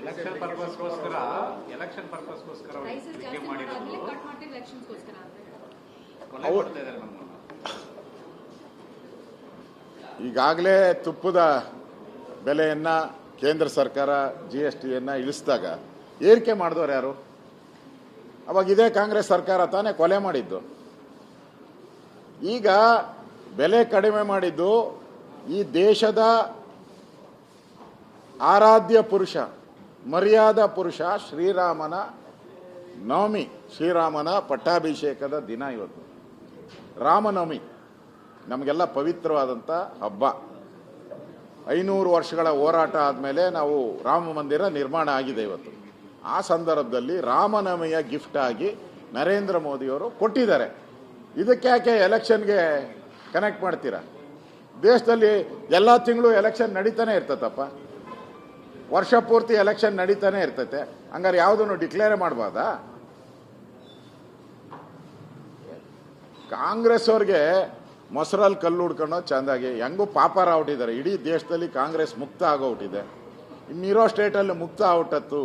Election ಪರ್ಪಸ್ಗೋಸ್ಕರ ಈಗಾಗಲೇ ತುಪ್ಪದ ಬೆಲೆಯನ್ನ ಕೇಂದ್ರ ಸರ್ಕಾರ GSTಯನ್ನು ಇಳಿಸಿದಾಗ ಏರಿಕೆ ಮಾಡಿದವರು ಯಾರು? ಅವಾಗ ಇದೇ ಕಾಂಗ್ರೆಸ್ ಸರ್ಕಾರ ತಾನೇ ಕೊಲೆ ಮಾಡಿದ್ದು. ಈಗ ಬೆಲೆ ಕಡಿಮೆ ಮಾಡಿದ್ದು ಈ ದೇಶದ ಆರಾಧ್ಯ ಪುರುಷ, ಮರ್ಯಾದ ಪುರುಷ ಶ್ರೀರಾಮನ ನವಮಿ, ಶ್ರೀರಾಮನ ಪಟ್ಟಾಭಿಷೇಕದ ದಿನ ಇವತ್ತು. ರಾಮನವಮಿ ನಮಗೆಲ್ಲ ಪವಿತ್ರವಾದಂಥ ಹಬ್ಬ. 500 ವರ್ಷಗಳ ಹೋರಾಟ ಆದಮೇಲೆ ನಾವು ರಾಮ ಮಂದಿರ ನಿರ್ಮಾಣ ಆಗಿದೆ ಇವತ್ತು. ಆ ಸಂದರ್ಭದಲ್ಲಿ ರಾಮನವಮಿಯ ಗಿಫ್ಟ್ ಆಗಿ ನರೇಂದ್ರ ಮೋದಿಯವರು ಕೊಟ್ಟಿದ್ದಾರೆ. ಇದಕ್ಕೆ ಯಾಕೆ ಎಲೆಕ್ಷನ್ಗೆ ಕನೆಕ್ಟ್ ಮಾಡ್ತೀರಾ? ದೇಶದಲ್ಲಿ ಎಲ್ಲ ತಿಂಗಳು ಎಲೆಕ್ಷನ್ ನಡೀತಾನೆ ಇರ್ತತಪ್ಪ, ವರ್ಷ ಪೂರ್ತಿ ಎಲೆಕ್ಷನ್ ನಡೀತಾನೆ ಇರ್ತೈತೆ. ಹಂಗಾರೆ ಯಾವುದನ್ನು ಡಿಕ್ಲೇರ್ ಮಾಡಬಾರ್ದಾ? ಕಾಂಗ್ರೆಸ್ ಅವ್ರಿಗೆ ಮೊಸರಲ್ಲಿ ಕಲ್ಲು ಹುಡ್ಕೊಂಡು ಚಂದಾಗಿ ಹೆಂಗೂ ಪಾಪಾರ ಔಟಿದ್ದಾರೆ. ಇಡೀ ದೇಶದಲ್ಲಿ ಕಾಂಗ್ರೆಸ್ ಮುಕ್ತ ಆಗೋಗ್ಬಿಟ್ಟಿದೆ. ಇನ್ನಿರೋ ಸ್ಟೇಟಲ್ಲಿ ಮುಕ್ತ ಔಟತ್ತು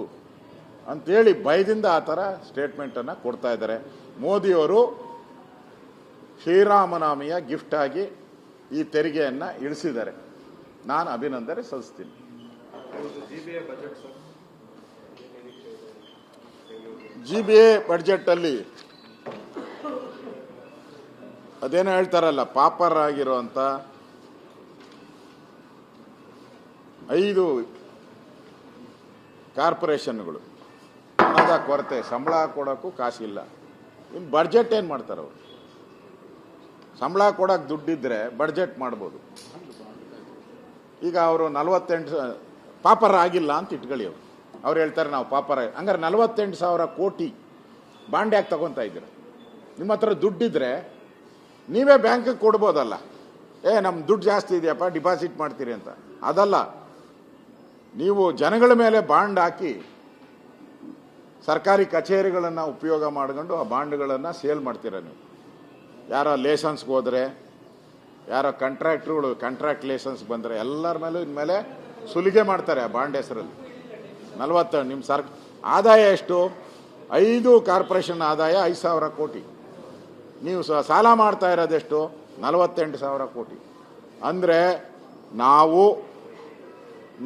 ಅಂತೇಳಿ ಭಯದಿಂದ ಆ ಥರ ಸ್ಟೇಟ್ಮೆಂಟನ್ನು ಕೊಡ್ತಾ ಇದ್ದಾರೆ. ಮೋದಿಯವರು ಶ್ರೀರಾಮನವಮಿಯ ಗಿಫ್ಟ್ ಆಗಿ ಈ ತೆರಿಗೆಯನ್ನು ಇಳಿಸಿದ್ದಾರೆ. ನಾನು ಅಭಿನಂದನೆ ಸಲ್ಲಿಸ್ತೀನಿ. GBA ಬಜೆಟಲ್ಲಿ ಅದೇನೋ ಹೇಳ್ತಾರಲ್ಲ, ಪಾಪರ್ ಆಗಿರುವಂಥ 5 ಕಾರ್ಪೊರೇಷನ್ಗಳು ಹಣದ ಕೊರತೆ, ಸಂಬಳ ಕೊಡೋಕ್ಕೂ ಕಾಸಿಲ್ಲ. ಇನ್ನು ಬಡ್ಜೆಟ್ ಏನು ಮಾಡ್ತಾರೆ ಅವರು? ಸಂಬಳ ಕೊಡೋಕೆ ದುಡ್ಡಿದ್ರೆ ಬಡ್ಜೆಟ್ ಮಾಡ್ಬೋದು. ಈಗ ಅವರು 48 ಪಾಪರ ಆಗಿಲ್ಲ ಅಂತ ಇಟ್ಕೊಳ್ಳಿ. ಅವ್ರು ಹೇಳ್ತಾರೆ ನಾವು ಪಾಪರ, ಹಂಗಾರೆ 48,000 ಕೋಟಿ ಬಾಂಡ್ ಯಾಕೆ ತಗೊತಾ ಇದ್ದೀರ? ನಿಮ್ಮ ಹತ್ರ ದುಡ್ಡಿದ್ರೆ ನೀವೇ ಬ್ಯಾಂಕಿಗೆ ಕೊಡ್ಬೋದಲ್ಲ. ನಮ್ಮ ದುಡ್ಡು ಜಾಸ್ತಿ ಇದೆಯಪ್ಪ, ಡಿಪಾಸಿಟ್ ಮಾಡ್ತೀರಿ ಅಂತ. ಅದಲ್ಲ, ನೀವು ಜನಗಳ ಮೇಲೆ ಬಾಂಡ್ ಹಾಕಿ ಸರ್ಕಾರಿ ಕಚೇರಿಗಳನ್ನು ಉಪಯೋಗ ಮಾಡ್ಕೊಂಡು ಆ ಬಾಂಡ್ಗಳನ್ನು ಸೇಲ್ ಮಾಡ್ತೀರ ನೀವು. ಯಾರೋ ಲೈಸೆನ್ಸ್ಗೆ ಹೋದರೆ, ಯಾರೋ ಕಾಂಟ್ರಾಕ್ಟ್ರುಗಳು ಕಾಂಟ್ರಾಕ್ಟ್ ಲೈಸೆನ್ಸ್ ಬಂದರೆ ಎಲ್ಲರ ಮೇಲೂ ಇನ್ಮೇಲೆ ಸುಲಿಗೆ ಮಾಡ್ತಾರೆ ಆ ಬಾಂಡ್ ಹೆಸರಲ್ಲಿ. 40 ನಿಮ್ಮ ಆದಾಯ ಎಷ್ಟು? 5 ಕಾರ್ಪೊರೇಷನ್ ಆದಾಯ 5,000 ಕೋಟಿ. ನೀವು ಸಾಲ ಮಾಡ್ತಾ ಇರೋದೆಷ್ಟು? 48,000 ಕೋಟಿ. ಅಂದರೆ ನಾವು,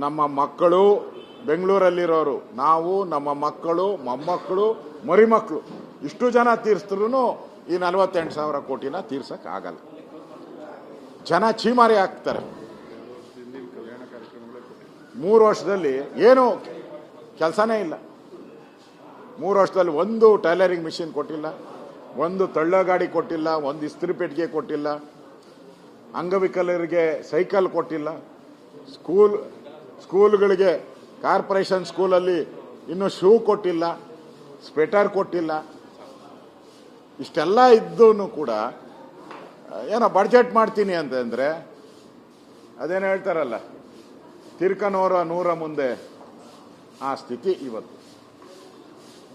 ನಮ್ಮ ಮಕ್ಕಳು, ಬೆಂಗಳೂರಲ್ಲಿರೋರು, ನಾವು, ನಮ್ಮ ಮಕ್ಕಳು, ಮೊಮ್ಮಕ್ಕಳು, ಮರಿಮಕ್ಕಳು, ಇಷ್ಟು ಜನ ತೀರಿಸಿದ್ರು ಈ 48,000 ಕೋಟಿನ ತೀರ್ಸೋಕ್ಕಾಗಲ್ಲ. ಜನ ಚೀಮಾರಿ ಹಾಕ್ತಾರೆ. 3 ವರ್ಷದಲ್ಲಿ ಏನು ಕೆಲಸನೇ ಇಲ್ಲ. 3 ವರ್ಷದಲ್ಲಿ ಒಂದು ಟೈಲರಿಂಗ್ ಮಿಷಿನ್ ಕೊಟ್ಟಿಲ್ಲ, ಒಂದು ತಳ್ಳೋ ಗಾಡಿ ಕೊಟ್ಟಿಲ್ಲ, ಒಂದು ಇಸ್ತ್ರಿ ಪೆಟ್ಟಿಗೆ ಕೊಟ್ಟಿಲ್ಲ, ಅಂಗವಿಕಲರಿಗೆ ಸೈಕಲ್ ಕೊಟ್ಟಿಲ್ಲ, ಸ್ಕೂಲ್ಗಳಿಗೆ ಕಾರ್ಪೊರೇಷನ್ ಸ್ಕೂಲಲ್ಲಿ ಇನ್ನೂ ಶೂ ಕೊಟ್ಟಿಲ್ಲ, ಸ್ವೆಟರ್ ಕೊಟ್ಟಿಲ್ಲ. ಇಷ್ಟೆಲ್ಲ ಇದ್ದೂ ಕೂಡ ಏನೋ ಬಡ್ಜೆಟ್ ಮಾಡ್ತೀನಿ ಅಂತಂದರೆ ಅದೇನೋ ಹೇಳ್ತಾರಲ್ಲ, ತಿರ್ಕನೋರ 100 ಮುಂದೆ ಆ ಸ್ಥಿತಿ ಇವತ್ತು.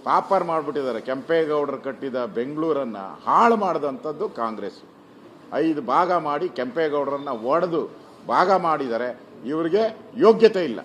ಪಾಪರ್ ಮಾಡಿಬಿಟ್ಟಿದ್ದಾರೆ. ಕೆಂಪೇಗೌಡರು ಕಟ್ಟಿದ ಬೆಂಗಳೂರನ್ನು ಹಾಳು ಮಾಡಿದಂಥದ್ದು ಕಾಂಗ್ರೆಸ್. 5 ಭಾಗ ಮಾಡಿ ಕೆಂಪೇಗೌಡರನ್ನು ಒಡೆದು ಭಾಗ ಮಾಡಿದ್ದಾರೆ. ಇವರಿಗೆ ಯೋಗ್ಯತೆ ಇಲ್ಲ.